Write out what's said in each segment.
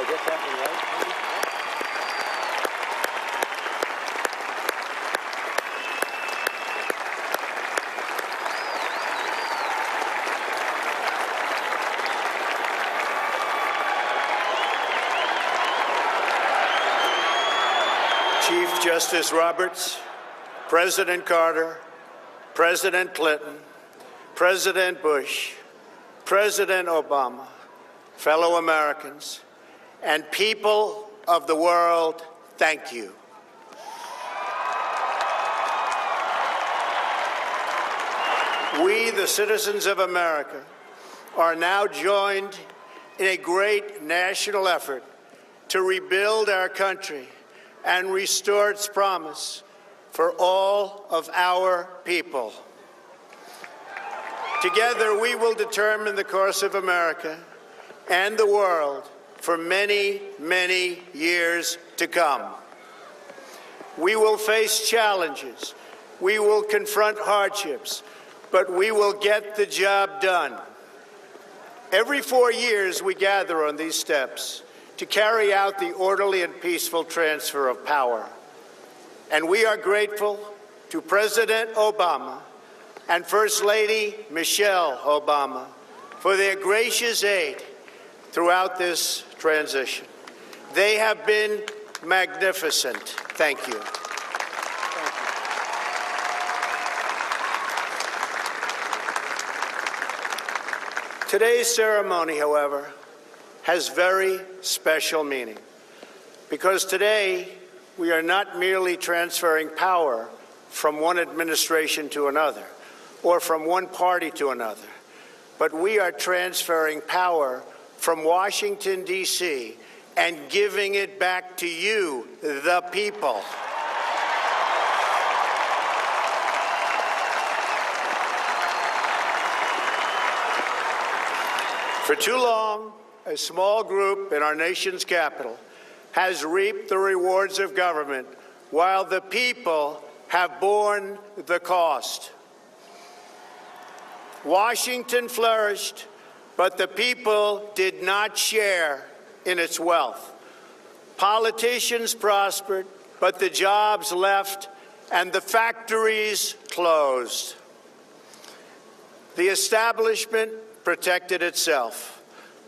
get that one right? Chief Justice Roberts, President Carter, President Clinton, President Bush, President Obama, fellow Americans, and people of the world, thank you. We, the citizens of America, are now joined in a great national effort to rebuild our country and restore its promise for all of our people. Together, we will determine the course of America and the world for many, many years to come. We will face challenges. We will confront hardships, but we will get the job done. Every 4 years, we gather on these steps to carry out the orderly and peaceful transfer of power. And we are grateful to President Obama and First Lady Michelle Obama for their gracious aid throughout this transition. They have been magnificent. Thank you. Today's ceremony, however, has very special meaning, because today we are not merely transferring power from one administration to another or from one party to another, but we are transferring power from Washington, D.C., and giving it back to you, the people. For too long, a small group in our nation's capital has reaped the rewards of government while the people have borne the cost. Washington flourished, but the people did not share in its wealth. Politicians prospered, but the jobs left and the factories closed. The establishment protected itself,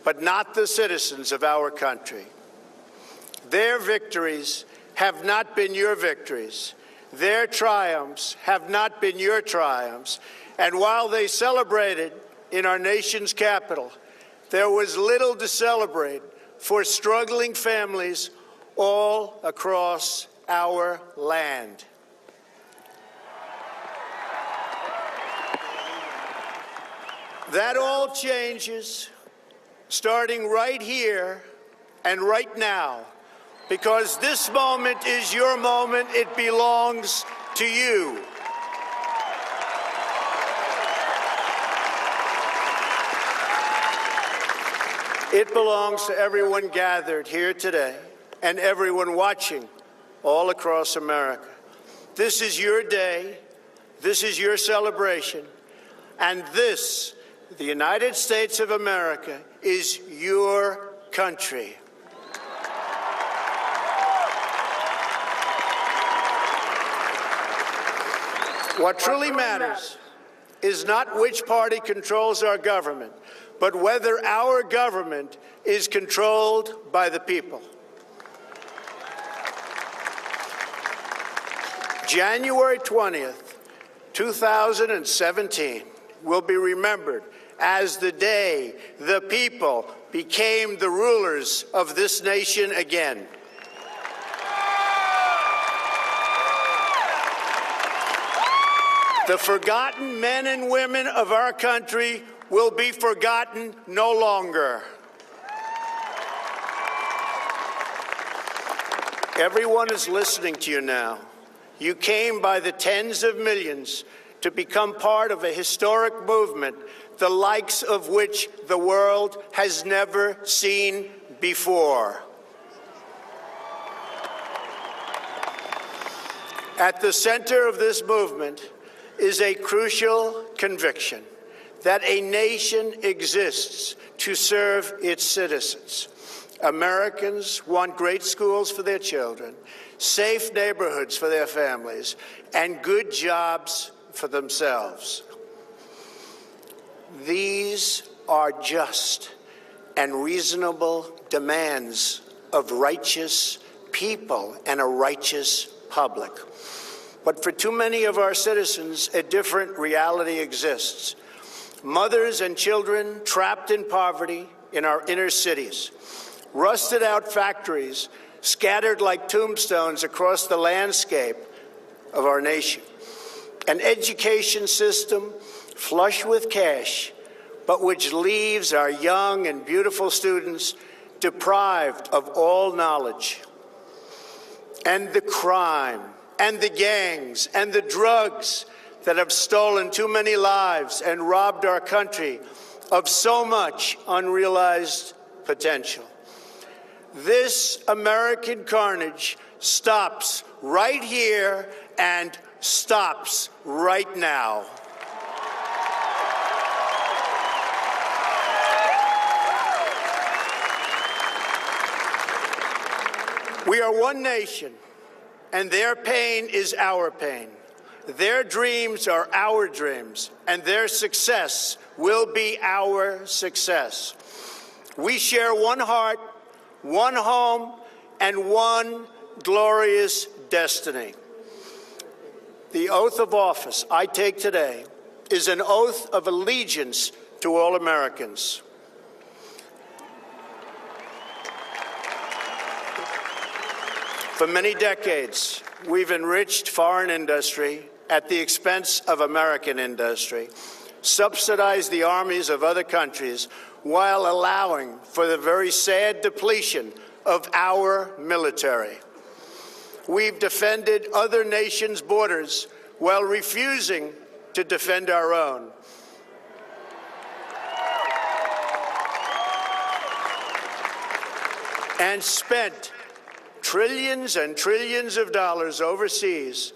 but not the citizens of our country. Their victories have not been your victories. Their triumphs have not been your triumphs. And while they celebrated in our nation's capital, there was little to celebrate for struggling families all across our land. That all changes starting right here and right now, because this moment is your moment. It belongs to you. It belongs to everyone gathered here today and everyone watching all across America. This is your day. This is your celebration. And this, the United States of America, is your country. What truly matters is not which party controls our government, but whether our government is controlled by the people. January 20th, 2017 will be remembered as the day the people became the rulers of this nation again. The forgotten men and women of our country will be forgotten no longer. Everyone is listening to you now. You came by the tens of millions to become part of a historic movement, the likes of which the world has never seen before. At the center of this movement is a crucial conviction that a nation exists to serve its citizens. Americans want great schools for their children, safe neighborhoods for their families, and good jobs for themselves. These are just and reasonable demands of righteous people and a righteous public. But for too many of our citizens, a different reality exists. Mothers and children trapped in poverty in our inner cities, rusted out factories scattered like tombstones across the landscape of our nation, an education system flush with cash, but which leaves our young and beautiful students deprived of all knowledge. And the crime, and the gangs, and the drugs that have stolen too many lives and robbed our country of so much unrealized potential. This American carnage stops right here and stops right now. We are one nation, and their pain is our pain. Their dreams are our dreams, and their success will be our success. We share one heart, one home, and one glorious destiny. The oath of office I take today is an oath of allegiance to all Americans. For many decades, we've enriched foreign industry at the expense of American industry, subsidized the armies of other countries while allowing for the very sad depletion of our military. We've defended other nations' borders while refusing to defend our own. And spent trillions and trillions of dollars overseas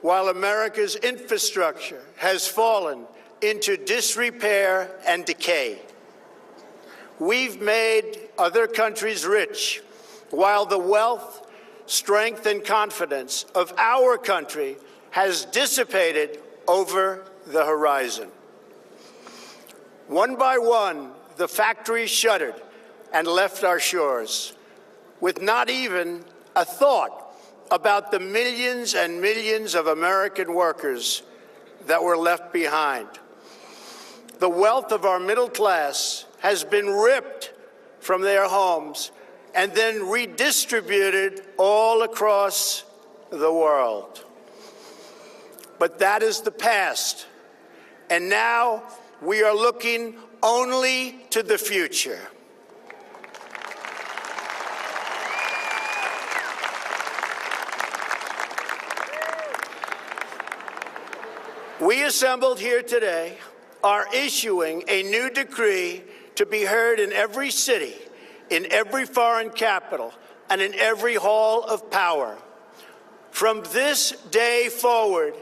while America's infrastructure has fallen into disrepair and decay. We've made other countries rich while the wealth, strength, and confidence of our country has dissipated over the horizon. One by one, the factories shuttered and left our shores, with not even a thought about the millions and millions of American workers that were left behind. The wealth of our middle class has been ripped from their homes and then redistributed all across the world. But that is the past, and now we are looking only to the future. We assembled here today are issuing a new decree to be heard in every city, in every foreign capital, and in every hall of power. From this day forward,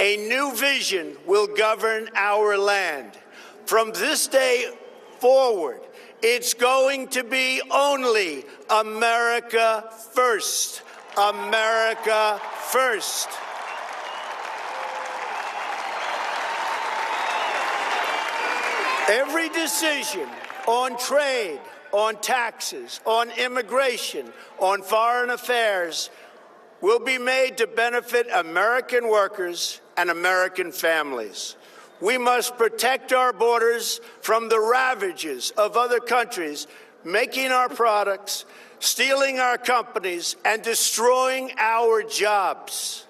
a new vision will govern our land. From this day forward, it's going to be only America first. America first. Every decision on trade, on taxes, on immigration, on foreign affairs will be made to benefit American workers and American families. We must protect our borders from the ravages of other countries, making our products, stealing our companies, and destroying our jobs.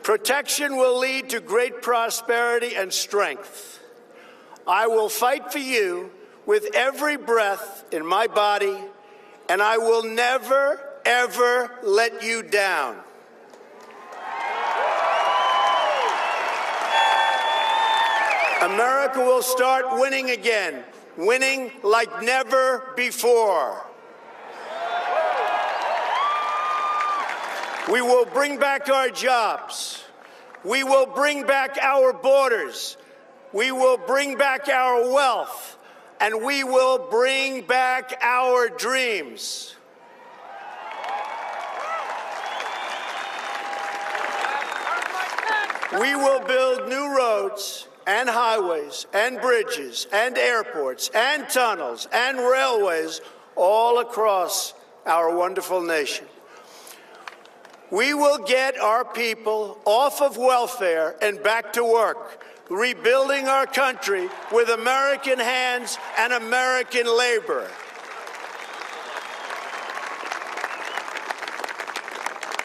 Protection will lead to great prosperity and strength. I will fight for you with every breath in my body, and I will never, ever let you down. America will start winning again, winning like never before. We will bring back our jobs. We will bring back our borders. We will bring back our wealth, and we will bring back our dreams. We will build new roads and highways and bridges and airports and tunnels and railways all across our wonderful nation. We will get our people off of welfare and back to work, rebuilding our country with American hands and American labor.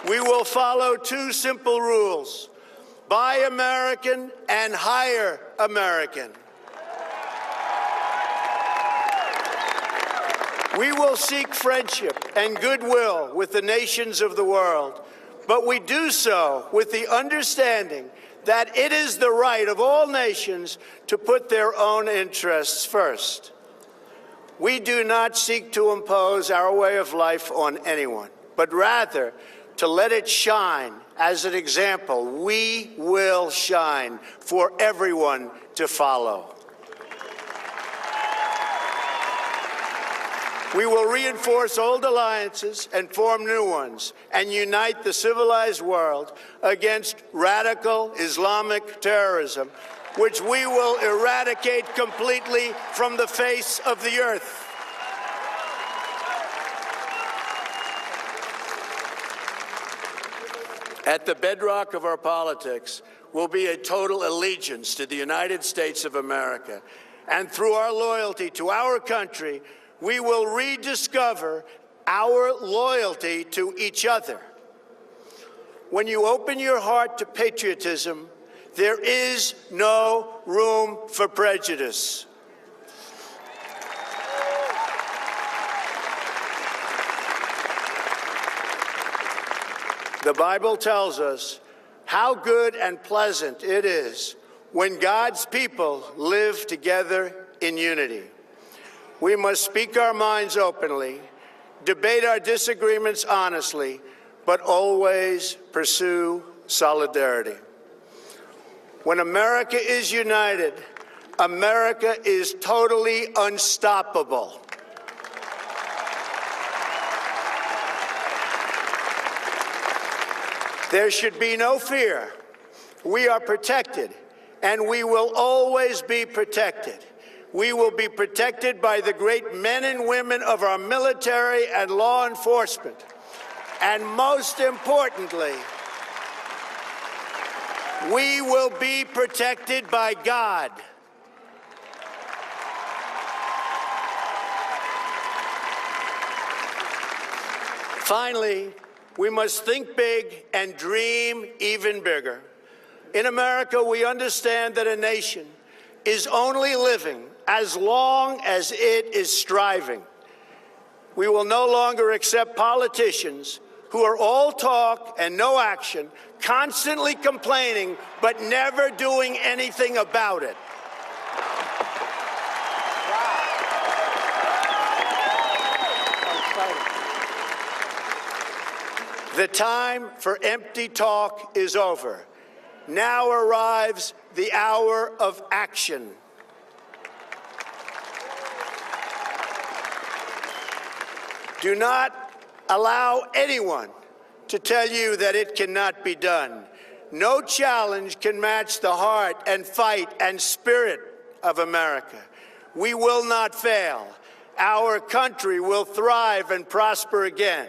We will follow two simple rules: buy American and hire American. We will seek friendship and goodwill with the nations of the world, but we do so with the understanding that it is the right of all nations to put their own interests first. We do not seek to impose our way of life on anyone, but rather to let it shine as an example. We will shine for everyone to follow. We will reinforce old alliances and form new ones and unite the civilized world against radical Islamic terrorism, which we will eradicate completely from the face of the earth. At the bedrock of our politics will be a total allegiance to the United States of America. And through our loyalty to our country, we will rediscover our loyalty to each other. When you open your heart to patriotism, there is no room for prejudice. The Bible tells us how good and pleasant it is when God's people live together in unity. We must speak our minds openly, debate our disagreements honestly, but always pursue solidarity. When America is united, America is totally unstoppable. There should be no fear. We are protected, and we will always be protected. We will be protected by the great men and women of our military and law enforcement. And most importantly, we will be protected by God. Finally, we must think big and dream even bigger. In America, we understand that a nation is only living as long as it is striving. We will no longer accept politicians who are all talk and no action, constantly complaining but never doing anything about it. The time for empty talk is over. Now arrives the hour of action. Do not allow anyone to tell you that it cannot be done. No challenge can match the heart and fight and spirit of America. We will not fail. Our country will thrive and prosper again.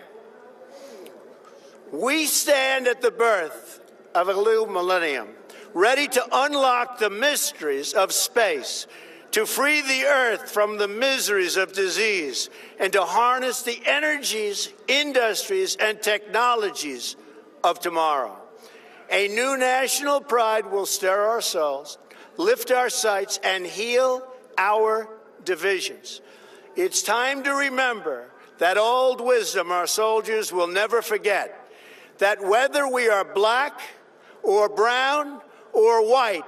We stand at the birth of a new millennium, ready to unlock the mysteries of space, to free the earth from the miseries of disease, and to harness the energies, industries, and technologies of tomorrow. A new national pride will stir our souls, lift our sights, and heal our divisions. It's time to remember that old wisdom our soldiers will never forget, that whether we are black or brown or white,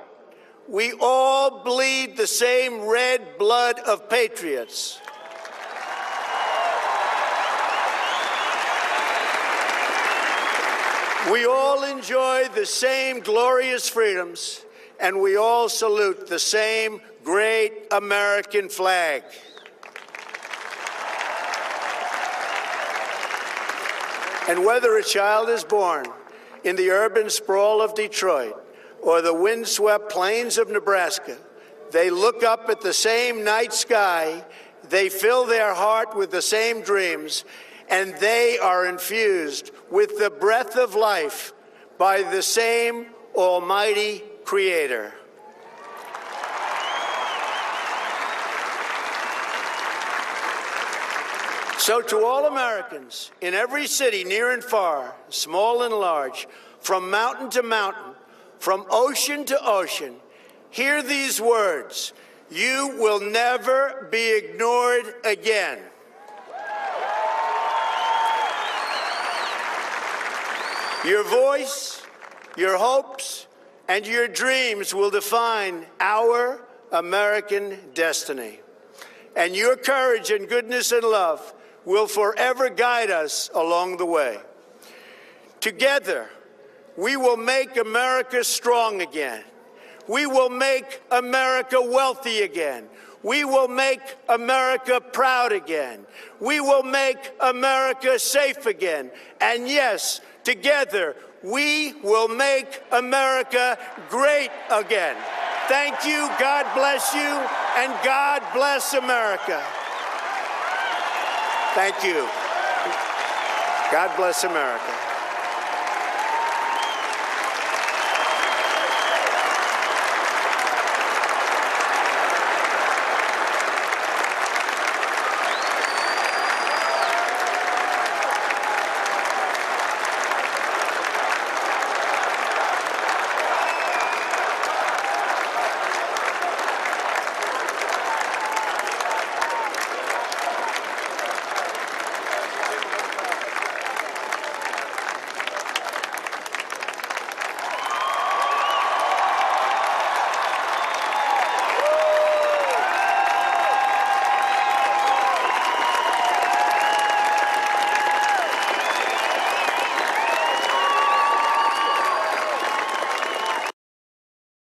we all bleed the same red blood of patriots. We all enjoy the same glorious freedoms, and we all salute the same great American flag. And whether a child is born in the urban sprawl of Detroit or the windswept plains of Nebraska, they look up at the same night sky, they fill their heart with the same dreams, and they are infused with the breath of life by the same Almighty Creator. So to all Americans in every city, near and far, small and large, from mountain to mountain, from ocean to ocean, hear these words: you will never be ignored again. Your voice, your hopes, and your dreams will define our American destiny. And your courage and goodness and love will forever guide us along the way. Together, we will make America strong again. We will make America wealthy again. We will make America proud again. We will make America safe again. And yes, together, we will make America great again. Thank you, God bless you, and God bless America. Thank you. God bless America.